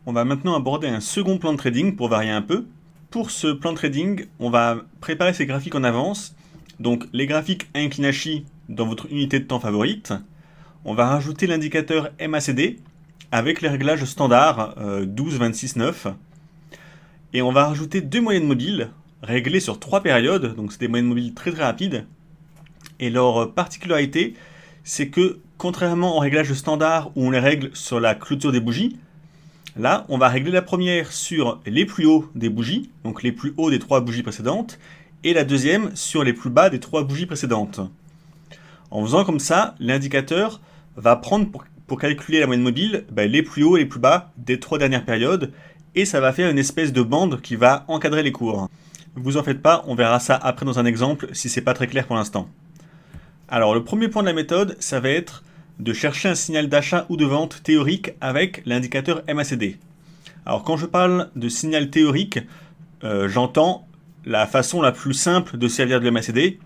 On va maintenant aborder un second plan de trading pour varier un peu. Pour ce plan de trading, on va préparer ces graphiques en avance. Donc les graphiques Ankinashi dans votre unité de temps favorite. On va rajouter l'indicateur MACD avec les réglages standards 12, 26, 9. Et on va rajouter deux moyennes mobiles réglées sur 3 périodes. Donc c'est des moyennes mobiles très rapides. Et leur particularité, c'est que contrairement au réglage standard où on les règle sur la clôture des bougies, là, on va régler la première sur les plus hauts des bougies, donc les plus hauts des 3 bougies précédentes, et la deuxième sur les plus bas des 3 bougies précédentes. En faisant comme ça, l'indicateur va prendre pour calculer la moyenne mobile les plus hauts et les plus bas des 3 dernières périodes, et ça va faire une espèce de bande qui va encadrer les cours. Vous en faites pas, on verra ça après dans un exemple si c'est pas très clair pour l'instant. Alors le premier point de la méthode, ça va être de chercher un signal d'achat ou de vente théorique avec l'indicateur MACD. Alors quand je parle de signal théorique, j'entends la façon la plus simple de servir de MACD.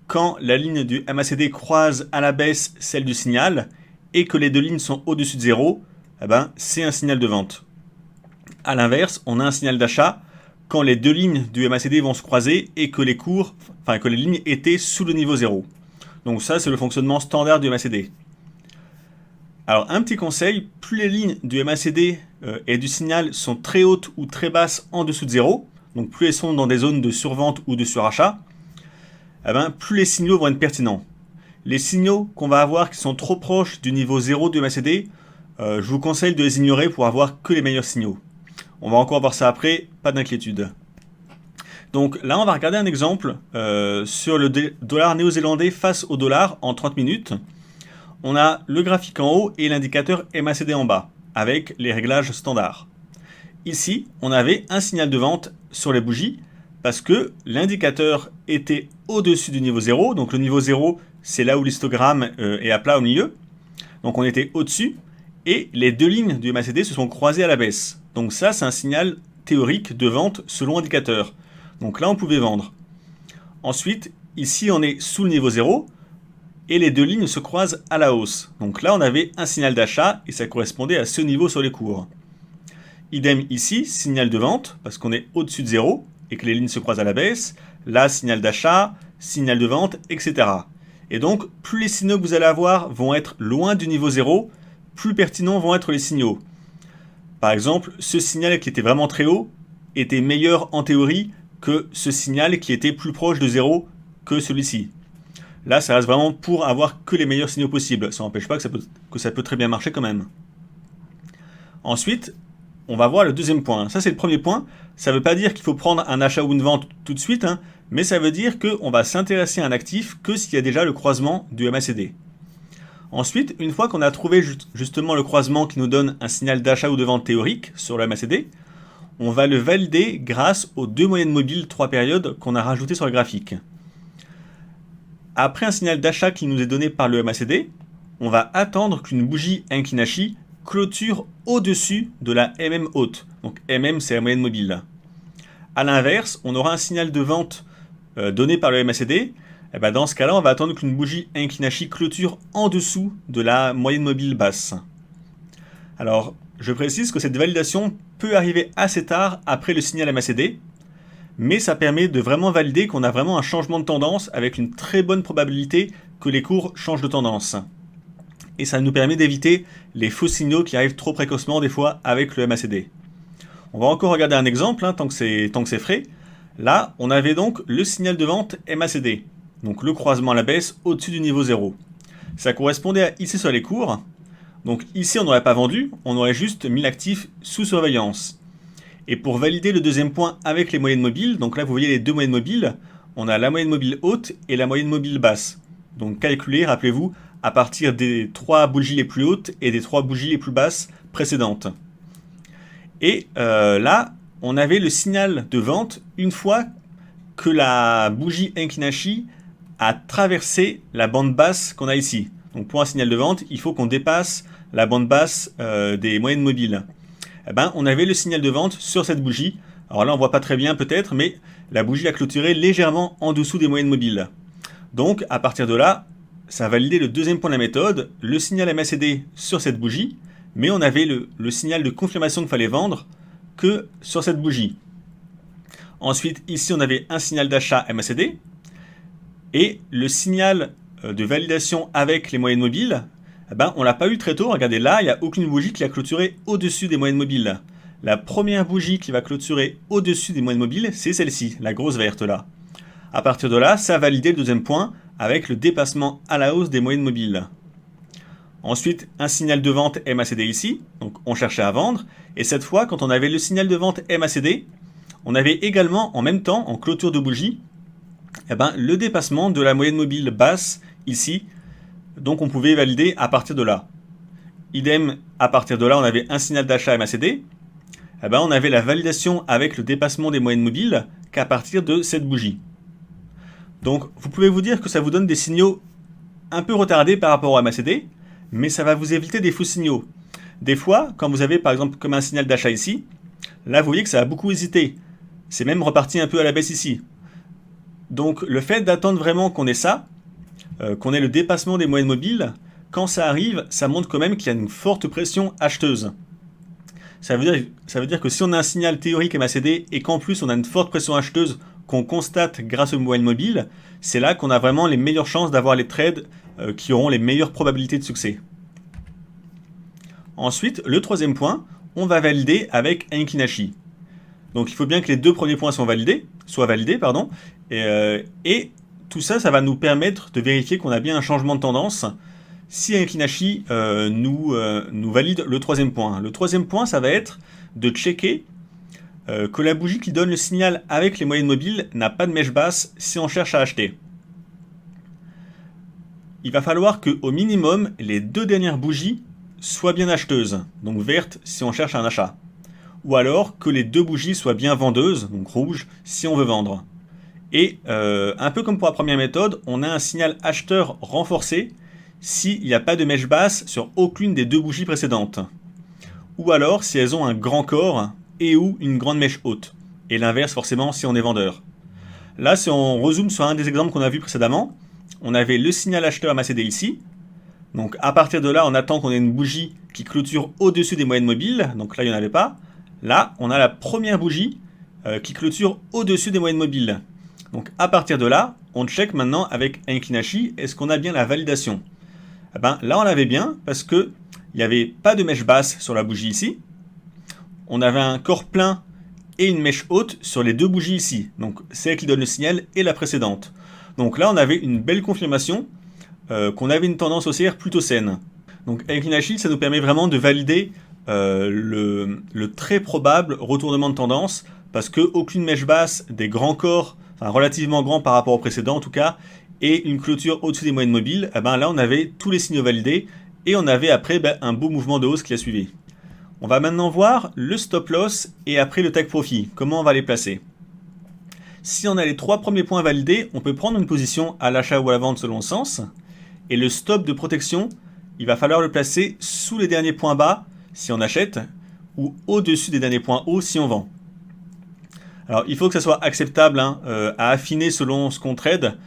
Quand la ligne du MACD croise à la baisse celle du signal et que les deux lignes sont au-dessus de 0, c'est un signal de vente. A l'inverse, on a un signal d'achat quand les deux lignes du MACD vont se croiser et que que les lignes étaient sous le niveau 0. Donc ça, c'est le fonctionnement standard du MACD. Alors un petit conseil, plus les lignes du MACD et du signal sont très hautes ou très basses en dessous de 0, donc plus elles sont dans des zones de survente ou de surachat, plus les signaux vont être pertinents. Les signaux qu'on va avoir qui sont trop proches du niveau 0 du MACD, je vous conseille de les ignorer pour avoir que les meilleurs signaux. On va encore voir ça après, pas d'inquiétude. Donc là, on va regarder un exemple sur le dollar néo-zélandais face au dollar en 30 minutes. On a le graphique en haut et l'indicateur MACD en bas, avec les réglages standards. Ici, on avait un signal de vente sur les bougies, parce que l'indicateur était au-dessus du niveau 0. Donc le niveau 0, c'est là où l'histogramme est à plat au milieu. Donc on était au-dessus, et les deux lignes du MACD se sont croisées à la baisse. Donc ça, c'est un signal théorique de vente selon indicateur. Donc là, on pouvait vendre. Ensuite, ici, on est sous le niveau 0 et les deux lignes se croisent à la hausse. Donc là, on avait un signal d'achat et ça correspondait à ce niveau sur les cours. Idem ici, signal de vente, parce qu'on est au-dessus de 0 et que les lignes se croisent à la baisse. Là, signal d'achat, signal de vente, etc. Et donc, plus les signaux que vous allez avoir vont être loin du niveau 0, plus pertinents vont être les signaux. Par exemple, ce signal qui était vraiment très haut était meilleur en théorie que ce signal qui était plus proche de 0 que celui-ci. Là, ça reste vraiment pour avoir que les meilleurs signaux possibles. Ça n'empêche pas que ça peut très bien marcher quand même. Ensuite, on va voir le deuxième point. Ça, c'est le premier point. Ça ne veut pas dire qu'il faut prendre un achat ou une vente tout de suite, mais ça veut dire qu'on va s'intéresser à un actif que s'il y a déjà le croisement du MACD. Ensuite, une fois qu'on a trouvé justement le croisement qui nous donne un signal d'achat ou de vente théorique sur le MACD, on va le valider grâce aux deux moyennes mobiles 3 périodes qu'on a rajoutées sur le graphique. Après un signal d'achat qui nous est donné par le MACD, on va attendre qu'une bougie Ankinashi clôture au-dessus de la MM haute. Donc MM, c'est la moyenne mobile. A l'inverse, on aura un signal de vente donné par le MACD. Dans ce cas-là, on va attendre qu'une bougie Ankinashi clôture en dessous de la moyenne mobile basse. Alors, je précise que cette validation peut arriver assez tard après le signal MACD, mais ça permet de vraiment valider qu'on a vraiment un changement de tendance avec une très bonne probabilité que les cours changent de tendance. Et ça nous permet d'éviter les faux signaux qui arrivent trop précocement des fois avec le MACD. On va encore regarder un exemple, tant que c'est frais. Là, on avait donc le signal de vente MACD, donc le croisement à la baisse au-dessus du niveau 0. Ça correspondait à ici sur les cours. Donc ici, on n'aurait pas vendu, on aurait juste mis l'actif sous surveillance. Et pour valider le deuxième point avec les moyennes mobiles, donc là vous voyez les deux moyennes mobiles, on a la moyenne mobile haute et la moyenne mobile basse. Donc calculez, rappelez-vous, à partir des 3 bougies les plus hautes et des 3 bougies les plus basses précédentes. Et là, on avait le signal de vente une fois que la bougie Ankinashi a traversé la bande basse qu'on a ici. Donc pour un signal de vente, il faut qu'on dépasse la bande basse des moyennes mobiles. On avait le signal de vente sur cette bougie. Alors là, on ne voit pas très bien peut-être, mais la bougie a clôturé légèrement en dessous des moyennes mobiles. Donc à partir de là, ça a validé le deuxième point de la méthode, le signal MACD sur cette bougie, mais on avait le signal de confirmation qu'il fallait vendre que sur cette bougie. Ensuite, ici, on avait un signal d'achat MACD, et le signal de validation avec les moyennes mobiles, eh ben, on ne l'a pas eu très tôt. Regardez là, il n'y a aucune bougie qui a clôturé au-dessus des moyennes mobiles. La première bougie qui va clôturer au-dessus des moyennes mobiles, c'est celle-ci, la grosse verte là. À partir de là, ça a validé le deuxième point avec le dépassement à la hausse des moyennes mobiles. Ensuite, un signal de vente MACD ici, donc on cherchait à vendre, et cette fois, quand on avait le signal de vente MACD, on avait également en même temps, en clôture de bougie, eh ben, le dépassement de la moyenne mobile basse ici, donc on pouvait valider à partir de là. Idem, à partir de là, on avait un signal d'achat MACD, eh ben, on avait la validation avec le dépassement des moyennes mobiles qu'à partir de cette bougie. Donc vous pouvez vous dire que ça vous donne des signaux un peu retardés par rapport au MACD, mais ça va vous éviter des faux signaux. Des fois, quand vous avez par exemple comme un signal d'achat ici, là vous voyez que ça a beaucoup hésité. C'est même reparti un peu à la baisse ici. Donc le fait d'attendre vraiment qu'on ait ça, qu'on ait le dépassement des moyennes mobiles, quand ça arrive, ça montre quand même qu'il y a une forte pression acheteuse. Ça veut dire que si on a un signal théorique MACD et qu'en plus on a une forte pression acheteuse qu'on constate grâce aux moyennes mobiles, c'est là qu'on a vraiment les meilleures chances d'avoir les trades qui auront les meilleures probabilités de succès. Ensuite, le troisième point, on va valider avec un Kinashi. Donc il faut bien que les deux premiers points soient validés, et tout ça, ça va nous permettre de vérifier qu'on a bien un changement de tendance si un Kinashi nous valide le troisième point. Le troisième point, ça va être de checker que la bougie qui donne le signal avec les moyennes mobiles n'a pas de mèche basse si on cherche à acheter. Il va falloir qu'au minimum, les deux dernières bougies soient bien acheteuses, donc vertes si on cherche un achat. Ou alors que les deux bougies soient bien vendeuses, donc rouges, si on veut vendre. Et un peu comme pour la première méthode, on a un signal acheteur renforcé s'il n'y a pas de mèche basse sur aucune des deux bougies précédentes. Ou alors si elles ont un grand corps et ou une grande mèche haute. Et l'inverse forcément si on est vendeur. Là, si on rezoome sur un des exemples qu'on a vu précédemment, on avait le signal acheteur MACD ici. Donc à partir de là, on attend qu'on ait une bougie qui clôture au-dessus des moyennes mobiles. Donc là, il n'y en avait pas. Là, on a la première bougie qui clôture au-dessus des moyennes mobiles. Donc à partir de là, on check maintenant avec un Kinashi, est-ce qu'on a bien la validation? Eh ben, là, on l'avait bien parce qu'il n'y avait pas de mèche basse sur la bougie ici. On avait un corps plein et une mèche haute sur les deux bougies ici. Donc celle qui donne le signal et la précédente. Donc là, on avait une belle confirmation qu'on avait une tendance haussière plutôt saine. Donc avec Kinashi, ça nous permet vraiment de valider le très probable retournement de tendance parce qu'aucune mèche basse des grands corps, enfin relativement grands par rapport au précédent en tout cas, et une clôture au-dessus des moyennes mobiles, eh ben là on avait tous les signaux validés et on avait après un beau mouvement de hausse qui a suivi. On va maintenant voir le stop loss et après le take profit, comment on va les placer. Si on a les trois premiers points validés, on peut prendre une position à l'achat ou à la vente selon le sens, et le stop de protection, il va falloir le placer sous les derniers points bas si on achète, ou au-dessus des derniers points hauts si on vend. Alors il faut que ça soit acceptable à affiner selon ce qu'on trade.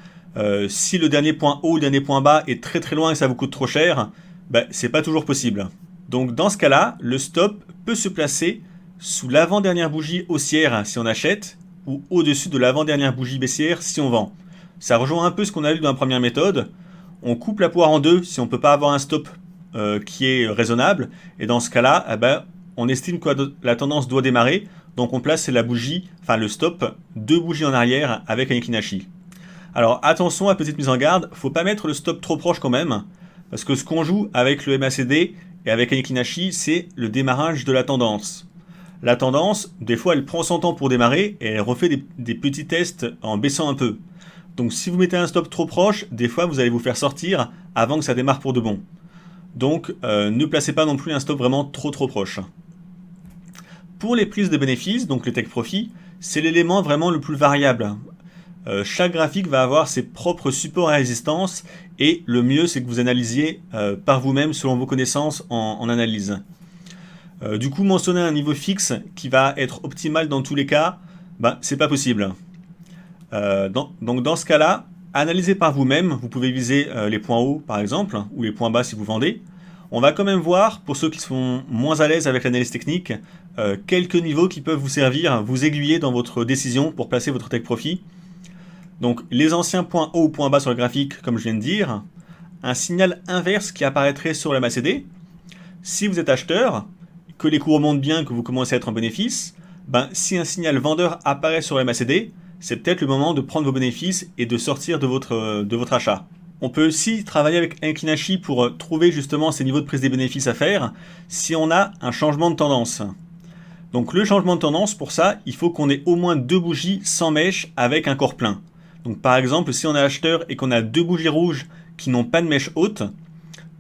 Si le dernier point haut ou le dernier point bas est très très loin et ça vous coûte trop cher, ben, c'est pas toujours possible. Donc dans ce cas-là, le stop peut se placer sous l'avant-dernière bougie haussière si on achète, ou au-dessus de l'avant-dernière bougie baissière si on vend. Ça rejoint un peu ce qu'on a vu dans la première méthode. On coupe la poire en deux si on ne peut pas avoir un stop qui est raisonnable. Et dans ce cas-là, eh ben, on estime que la tendance doit démarrer. Donc on place la bougie, enfin le stop, deux bougies en arrière avec un Kinashi. Alors attention à petite mise en garde, faut pas mettre le stop trop proche quand même. Parce que ce qu'on joue avec le MACD et avec un Kinashi, c'est le démarrage de la tendance. La tendance, des fois, elle prend son temps pour démarrer et elle refait des petits tests en baissant un peu. Donc si vous mettez un stop trop proche, des fois vous allez vous faire sortir avant que ça démarre pour de bon. Donc ne placez pas non plus un stop vraiment trop proche. Pour les prises de bénéfices, donc les take profit, c'est l'élément vraiment le plus variable. Chaque graphique va avoir ses propres supports et résistances et le mieux c'est que vous analysiez par vous-même selon vos connaissances en analyse. Du coup, mentionner un niveau fixe qui va être optimal dans tous les cas, ben, c'est pas possible. Donc dans ce cas-là, analysez par vous-même. Vous pouvez viser les points hauts par exemple, ou les points bas si vous vendez. On va quand même voir, pour ceux qui sont moins à l'aise avec l'analyse technique, quelques niveaux qui peuvent vous servir, vous aiguiller dans votre décision pour placer votre take profit. Donc les anciens points haut ou points bas sur le graphique, comme je viens de dire, un signal inverse qui apparaîtrait sur la MACD. Si vous êtes acheteur, que les cours montent bien, que vous commencez à être en bénéfice, si un signal vendeur apparaît sur la MACD, c'est peut-être le moment de prendre vos bénéfices et de sortir de votre achat. On peut aussi travailler avec Inclinashi pour trouver justement ces niveaux de prise des bénéfices à faire si on a un changement de tendance. Donc le changement de tendance, pour ça, il faut qu'on ait au moins 2 bougies sans mèche avec un corps plein. Donc par exemple, si on est acheteur et qu'on a 2 bougies rouges qui n'ont pas de mèche haute,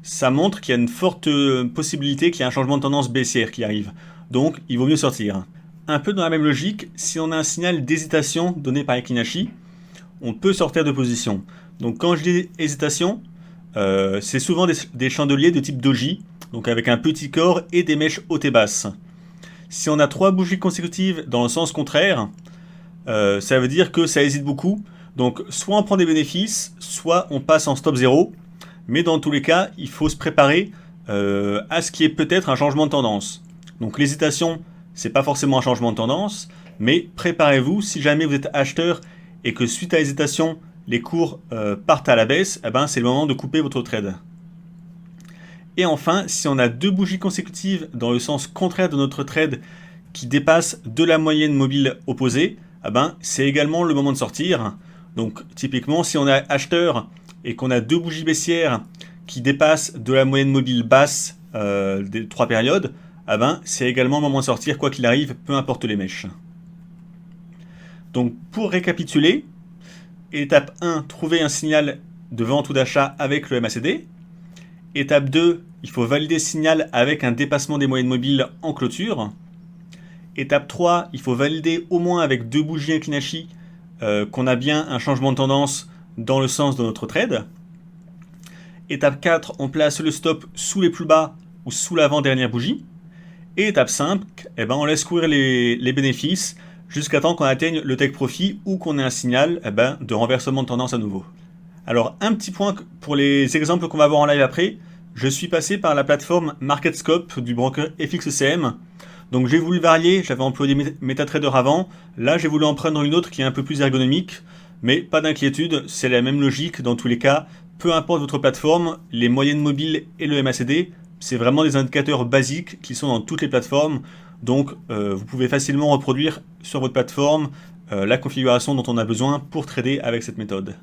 ça montre qu'il y a une forte possibilité qu'il y ait un changement de tendance baissière qui arrive. Donc il vaut mieux sortir. Un peu dans la même logique, si on a un signal d'hésitation donné par Inclinashi, on peut sortir de position. Donc quand je dis hésitation, c'est souvent des chandeliers de type doji, donc avec un petit corps et des mèches hautes et basses. Si on a 3 bougies consécutives dans le sens contraire, ça veut dire que ça hésite beaucoup. Donc soit on prend des bénéfices, soit on passe en stop 0. Mais dans tous les cas, il faut se préparer à ce qui est peut-être un changement de tendance. Donc l'hésitation, c'est pas forcément un changement de tendance, mais préparez-vous si jamais vous êtes acheteur et que suite à l'hésitation, les cours partent à la baisse, c'est le moment de couper votre trade. Et enfin, si on a 2 bougies consécutives dans le sens contraire de notre trade qui dépassent de la moyenne mobile opposée, c'est également le moment de sortir. Donc typiquement, si on est acheteur et qu'on a 2 bougies baissières qui dépassent de la moyenne mobile basse des 3 périodes, c'est également le moment de sortir, quoi qu'il arrive, peu importe les mèches. Donc pour récapituler, étape 1, trouver un signal de vente ou d'achat avec le MACD. Étape 2, il faut valider ce signal avec un dépassement des moyennes mobiles en clôture. Étape 3, il faut valider au moins avec 2 bougies Inclinashi qu'on a bien un changement de tendance dans le sens de notre trade. Étape 4, on place le stop sous les plus bas ou sous l'avant-dernière bougie. Et étape 5, on laisse courir les bénéfices jusqu'à temps qu'on atteigne le take profit ou qu'on ait un signal de renversement de tendance à nouveau. Alors un petit point pour les exemples qu'on va voir en live après, je suis passé par la plateforme MarketScope du broker FXCM. Donc j'ai voulu varier, j'avais employé MetaTrader avant, là j'ai voulu en prendre une autre qui est un peu plus ergonomique, mais pas d'inquiétude, c'est la même logique dans tous les cas, peu importe votre plateforme, les moyennes mobiles et le MACD, c'est vraiment des indicateurs basiques qui sont dans toutes les plateformes, donc vous pouvez facilement reproduire sur votre plateforme la configuration dont on a besoin pour trader avec cette méthode.